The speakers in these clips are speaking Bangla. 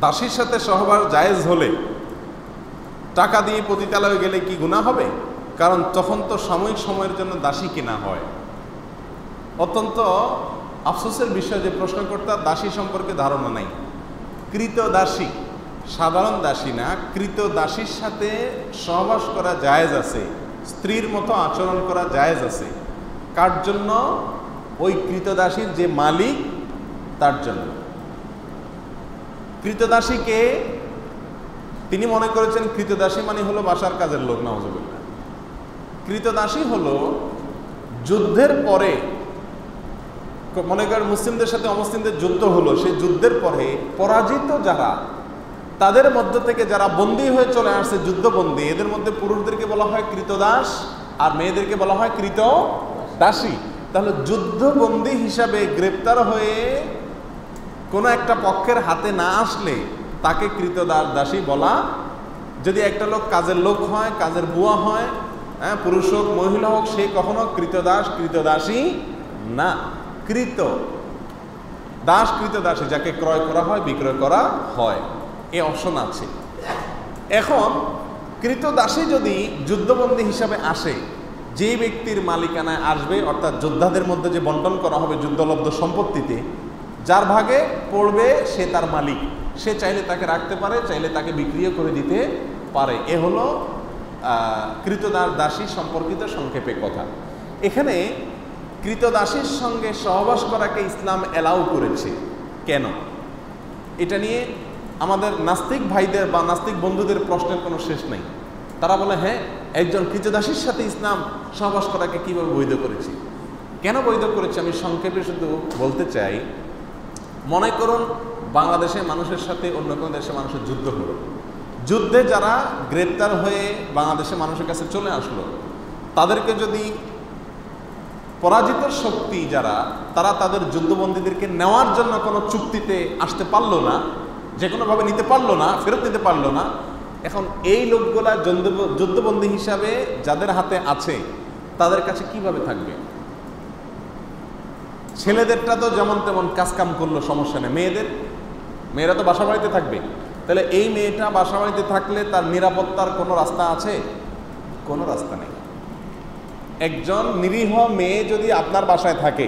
দাসীর সাথে সহবাস জায়েজ হলে টাকা দিয়ে পতিতালয়ে গেলে কি গুনাহ হবে? কারণ তখন তো সাময়িক সময়ের জন্য দাসী কেনা হয়। অত্যন্ত আফসোসের বিষয় যে প্রশ্নকর্তার দাসী সম্পর্কে ধারণা নাই। কৃত দাসী, সাধারণ দাসী না, কৃত দাসীর সাথে সহবাস করা জায়েজ আছে, স্ত্রীর মতো আচরণ করা জায়েজ আছে। কার জন্য? ওই কৃতদাসীর যে মালিক তার জন্য। কৃতদাসীকে তিনি মনে করেছেন কৃতদাসী মানে হলো বাসার কাজের লোক, নাউজুবিল্লাহ। কৃতদাসী হলো যুদ্ধের পরে, মনে করেন মুসলিমদের সাথে অমুসলিমদের যুদ্ধ হলো, সেই যুদ্ধের পরে পরাজিত যারা, তাদের মধ্য থেকে যারা বন্দী হয়ে চলে আসছে, যুদ্ধবন্দী, এদের মধ্যে পুরুষদেরকে বলা হয় কৃতদাস আর মেয়েদেরকে বলা হয় কৃতদাসী। তাহলে যুদ্ধবন্দী হিসাবে গ্রেপ্তার হয়ে কোনো একটা পক্ষের হাতে না আসলে তাকে কৃতদাস দাসী বলা। যদি একটা লোক কাজের লোক হয়, কাজের বুয়া হয়, হ্যাঁ, পুরুষ হোক মহিলা হোক, সে কখনো কৃতদাস কৃতদাসী না। কৃত দাস কৃতদাসী যাকে ক্রয় করা হয়, বিক্রয় করা হয়, এই অপশন আছে। এখন কৃতদাসী যদি যুদ্ধবন্দী হিসাবে আসে, যে ব্যক্তির মালিকানায় আসবে, অর্থাৎ যোদ্ধাদের মধ্যে যে বন্টন করা হবে যুদ্ধলব্ধ সম্পত্তিতে, যার ভাগে পড়বে সে তার মালিক। সে চাইলে তাকে রাখতে পারে, চাইলে তাকে বিক্রিও করে দিতে পারে। এ হলো কৃতদাস দাসী সম্পর্কিত সংক্ষেপে কথা। এখানে কৃতদাসীর সঙ্গে সহবাস করাকে ইসলাম অ্যালাউ করেছে কেন? এটা নিয়ে আমাদের নাস্তিক ভাইদের বা নাস্তিক বন্ধুদের প্রশ্নের কোনো শেষ নেই। তারা বলে, হ্যাঁ, একজন কৃতদাসীর সাথে ইসলাম সহবাস করাকে কীভাবে বৈধ করেছে? কেন বৈধ করেছে আমি সংক্ষেপে শুধু বলতে চাই। মনে করুন বাংলাদেশের মানুষের সাথে অন্য কোনো দেশের মানুষের যুদ্ধ হলো, যুদ্ধে যারা গ্রেপ্তার হয়ে বাংলাদেশের মানুষের কাছে চলে আসলো, তাদেরকে যদি পরাজিত শক্তি যারা, তারা তাদের যুদ্ধবন্দীদেরকে নেওয়ার জন্য কোনো চুক্তিতে আসতে পারলো না, যে কোনোভাবে নিতে পারলো না, ফেরত নিতে পারলো না, এখন এই লোকগুলা যুদ্ধবন্দী হিসাবে যাদের হাতে আছে তাদের কাছে কিভাবে থাকবে? ছেলেদেরটা তো যেমন তেমন কাজকাম করলো, সমস্যা নেই। মেয়েরা তো বাসা বাড়িতে থাকবে। তাহলে এই মেয়েটা বাসা বাড়িতে থাকলে তার নিরাপত্তার কোনো রাস্তা আছে? কোনো রাস্তা নেই। একজন নিরীহ মেয়ে যদি আপনার বাসায় থাকে,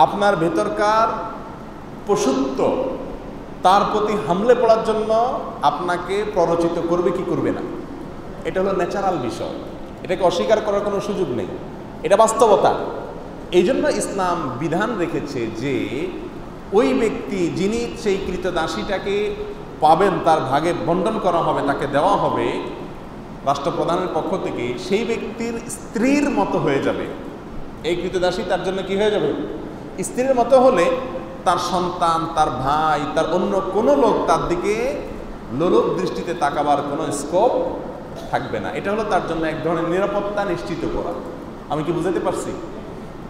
আপনার ভেতরকার পশুত্ব তার প্রতি হামলে পড়ার জন্য আপনাকে প্ররোচিত করবে কি করবে না? এটা হলো ন্যাচারাল বিষয়, এটাকে অস্বীকার করার কোনো সুযোগ নেই, এটা বাস্তবতা। এই জন্য ইসলাম বিধান রেখেছে যে ওই ব্যক্তি যিনি সেই কৃতদাসীটাকে পাবেন, তার ভাগে বন্টন করা হবে, তাকে দেওয়া হবে রাষ্ট্রপ্রধানের পক্ষ থেকে, সেই ব্যক্তির স্ত্রীর মতো হয়ে যাবে। এই কৃতদাসী তার জন্য কি হয়ে যাবে? স্ত্রীর মতো হলে তার সন্তান, তার ভাই, তার অন্য কোনো লোক তার দিকে লোলুপ দৃষ্টিতে তাকাবার কোনো স্কোপ থাকবে না। এটা হলো তার জন্য এক ধরনের নিরাপত্তা নিশ্চিত করা। আমি কি বুঝাতে পারছি?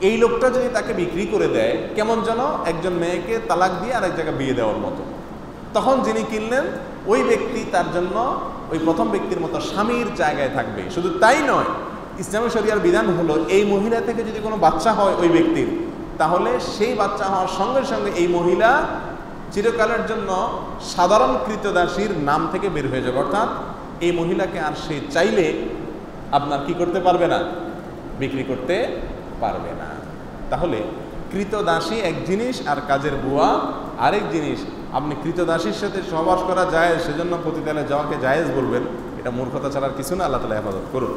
এই লোকটা যদি তাকে বিক্রি করে দেয়, কেমন যেন একজন মেয়েকে তালাক দিয়ে আরেক জায়গায় বিয়ে দেওয়ার মতো। তখন যিনি কিনলেন ওই ব্যক্তি তার জন্য ওই প্রথম ব্যক্তির মতো স্বামীর জায়গায় থাকবে। শুধু তাই নয়, ইসলামী শরিয়ার বিধান হলো এই মহিলা থেকে যদি কোনো বাচ্চা হয় ওই ব্যক্তির, তাহলে সেই বাচ্চা হওয়ার সঙ্গে সঙ্গে এই মহিলা চিরকালের জন্য সাধারণ কৃতদাসীর নাম থেকে বের হয়ে যাবে। অর্থাৎ এই মহিলাকে আর সে চাইলে আপনার কি করতে পারবে না? বিক্রি করতে পারবে না। তাহলে কৃতদাসী এক জিনিস আর কাজের বুয়া আরেক জিনিস। আপনি কৃতদাসীর সাথে সহবাস করা যায় সেজন্য পতিতালয়ে যাওয়াকে জায়েজ বলবেন, এটা মূর্খতা ছাড়ার কিছু না। আল্লাহ তাআলা হেফাজত করুন।